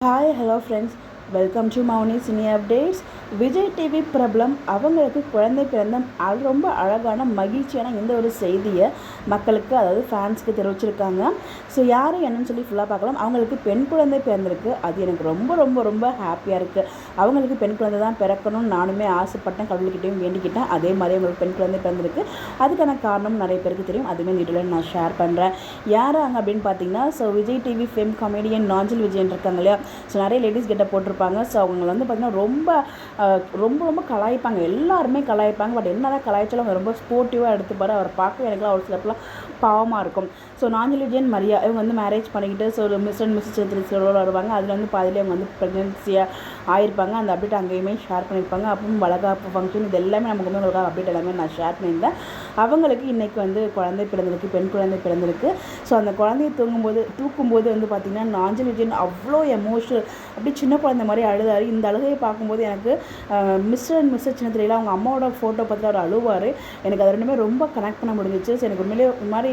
Hi, hello friends. Welcome to Mauni Cine Updates. Vijay TV பிரபலம் அவங்களுக்கு குழந்தை பிறந்த ரொம்ப அழகான மகிழ்ச்சியான இந்த ஒரு செய்தியை மக்களுக்கு, அதாவது ஃபேன்ஸ்க்கு தெரிவிச்சிருக்காங்க. ஸோ யார் என்னன்னு சொல்லி ஃபுல்லாக பார்க்கலாம். அவங்களுக்கு பெண் குழந்தை பிறந்திருக்கு. அது எனக்கு ரொம்ப ரொம்ப ரொம்ப ஹாப்பியாக இருக்குது. அவங்களுக்கு பெண் குழந்தை தான் பிறக்கணும்னு நானுமே ஆசைப்பட்டேன், கடவுள்கிட்டையும் வேண்டிக்கிட்டேன். அதே மாதிரி அவங்களுக்கு பெண் குழந்தை பிறந்திருக்கு. அதுக்கான காரணம் நிறைய பேருக்கு தெரியும். அதுவுமே வீடியோவில் நான் ஷேர் பண்ணுறேன். யாராங்க அப்படின்னு பார்த்தீங்கன்னா, so Vijay TV fame comedian Nanjil Vijayan இருக்காங்க இல்லையா. ஸோ நிறைய லேடிஸ் கிட்ட போட்டிருப்பாங்க. ஸோ அவங்க வந்து பார்த்திங்கன்னா ரொம்ப ரொம்ப கலாய்ப்பாங்க, எல்லாருமே கலாய்ப்பாங்க. பட் என்ன தான் கலாய்ச்சாலும் அவங்க ரொம்ப ஸ்போர்ட்டிவாக எடுத்துப்பாரு. அவரை பார்க்க எனக்குலாம் ஒரு சிலப்பெல்லாம் பாவமாக இருக்கும். ஸோ நாஞ்சில் விஜயன் மரியா இவங்க வந்து மேரேஜ் பண்ணிக்கிட்டு ஸோ ஒரு மிஸ் அண்ட் மிஸ்ஸஸ் சித்திரா வருவாங்க. அதில் வந்து பாதிலே அவங்க வந்து ப்ரெக்னென்சியாக ஆயிருப்பாங்க. அந்த அப்டேட் அங்கேயுமே ஷேர் பண்ணியிருப்பாங்க. அப்புறம் வளகாப்பு ஃபங்க்ஷன் இது எல்லாமே நமக்கு உங்களுக்கு அப்டேட் எல்லாமே நான் ஷேர் பண்ணியிருந்தேன். அவங்களுக்கு இன்றைக்கி வந்து குழந்தை பிறந்திருக்கு, பெண் குழந்தை பிறந்திருக்கு. ஸோ அந்த குழந்தைய தூக்கும்போது வந்து பார்த்திங்கன்னா நாஞ்சில் விஜயன் அவ்வளோ எமோஷனல், அப்படி சின்ன குழந்தை மாதிரி அழுதாரு. இந்த அழுகையை பார்க்கும்போது எனக்கு மிஸ்டர் அண்ட் மிஸ்ஸஸ் சின்னத்திரையில் அவங்க அம்மாவோட ஃபோட்டோ பார்த்து அவர் அழுவார். எனக்கு அது ரெண்டுமே ரொம்ப கனெக்ட் பண்ண முடிஞ்சிச்சு. ஸோ எனக்கு உண்மையிலே ஒரு மாதிரி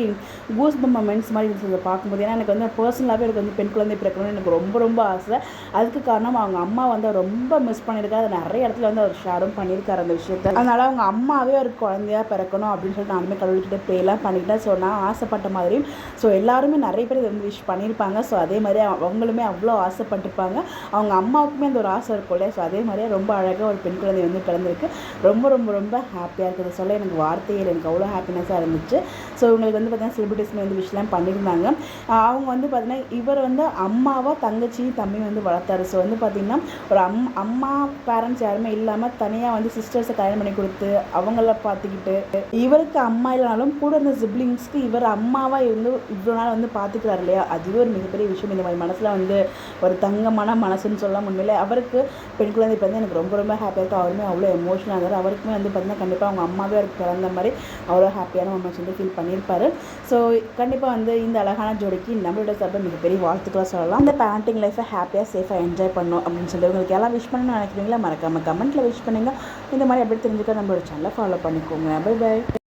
கூஸ் பம் மொமெண்ட்ஸ் மாதிரி இருந்துச்சு பார்க்கும்போது. ஏன்னா எனக்கு வந்து பர்சனலாகவே எனக்கு வந்து பெண் குழந்தை பிறக்கணும்னு எனக்கு ரொம்ப ரொம்ப ஆசை. அதுக்கு காரணம் அவங்க அம்மா வந்து அவர் ரொம்ப மிஸ் பண்ணியிருக்காரு. அது நிறைய இடத்துல வந்து அவர் ஷேரும் பண்ணியிருக்காரு அந்த விஷயத்தை. அதனால் அவங்க அம்மாவே ஒரு குழந்தையாக பிறக்கணும் அப்படின்னு சொல்லிட்டு நானுமே கடவுள்கிட்ட ப்ரேலாம் பண்ணிக்கிட்டேன். ஸோ நான் ஆசைப்பட்ட மாதிரியும் ஸோ எல்லாருமே நிறைய பேர் இதை வந்து விஷ் பண்ணியிருப்பாங்க. ஸோ அதே மாதிரி அவங்களுமே அவ்வளோ ஆசைப்பட்டிருப்பாங்க. அவங்க அம்மாவுக்குமே அந்த ஒரு ஆசை இருக்கும் இல்லையா. ஸோ அதே மாதிரியே ரொம்ப அழகாக ஒரு பெண் குழந்தை வந்து பிறந்திருக்கு. ரொம்ப ரொம்ப ரொம்ப ஹாப்பியாக இருக்குது. சொல்ல எனக்கு வார்த்தையில் எனக்கு அவ்வளோ ஹாப்பினஸாக இருந்துச்சு. ஸோ இவங்களுக்கு வந்து பார்த்தீங்கன்னா செலிபிரிட்டிஸ்மே வந்து விஷயம்லாம் பண்ணியிருந்தாங்க. அவங்க வந்து பார்த்திங்கன்னா இவர் வந்து அம்மாவாக தங்கச்சியும் தம்பி வந்து வளர்த்தாரு. ஸோ வந்து பார்த்திங்கன்னா ஒரு அம்மா பேரண்ட்ஸ் யாருமே இல்லாமல் தனியாக வந்து சிஸ்டர்ஸை கல்யாணம் பண்ணி கொடுத்து அவங்கள பார்த்துக்கிட்டு இவருக்கு அம்மா இல்லைனாலும் கூட இருந்த சிப்ளிங்ஸ்க்கு இவர் அம்மாவாக இருந்து இவ்வளோ நாள் வந்து பார்த்துக்கிறாரு இல்லையா. அதுவே ஒரு மிகப்பெரிய விஷயம். இந்த மாதிரி மனசில் வந்து ஒரு தங்கமான மனசுன்னு சொல்லலாம். உண்மையிலே அவருக்கு பெண் குழந்தை பிறந்து எனக்கு ரொம்ப ரொம்ப ஹாப்பியாக இருக்குது. அவருமே அவ்வளோ எமோஷனாக இருந்தார். அவருக்குமே வந்து பார்த்திங்கன்னா கண்டிப்பாக அவங்க அம்மாவே அவருக்கு பிறந்த மாதிரி அவ்வளோ ஹாப்பியான மொமெண்ட்ஸ் வந்து ஃபீல் பண்ணியிருப்பார். ஸோ கண்டிப்பாக வந்து இந்த அழகான ஜோடிக்கு நம்மளோட சார்பாக மிகப்பெரிய வாழ்த்துக்களை சொல்லலாம். இந்த பேரண்டிங் லைஃப்பை ஹாப்பியாக சேஃபாக என்ஜாய் பண்ணணும் அப்படின்னு சொல்லி உங்களுக்கு எல்லாம் விஷ் பண்ணணும்னு நினைக்கிறீங்களா, மறக்காமல் கமெண்ட்டில் விஷ் பண்ணுங்கள். இந்த மாதிரி அப்படி தெரிஞ்சுக்க நம்மளோட சேனலை ஃபாலோ பண்ணிக்கோங்க. Bye by.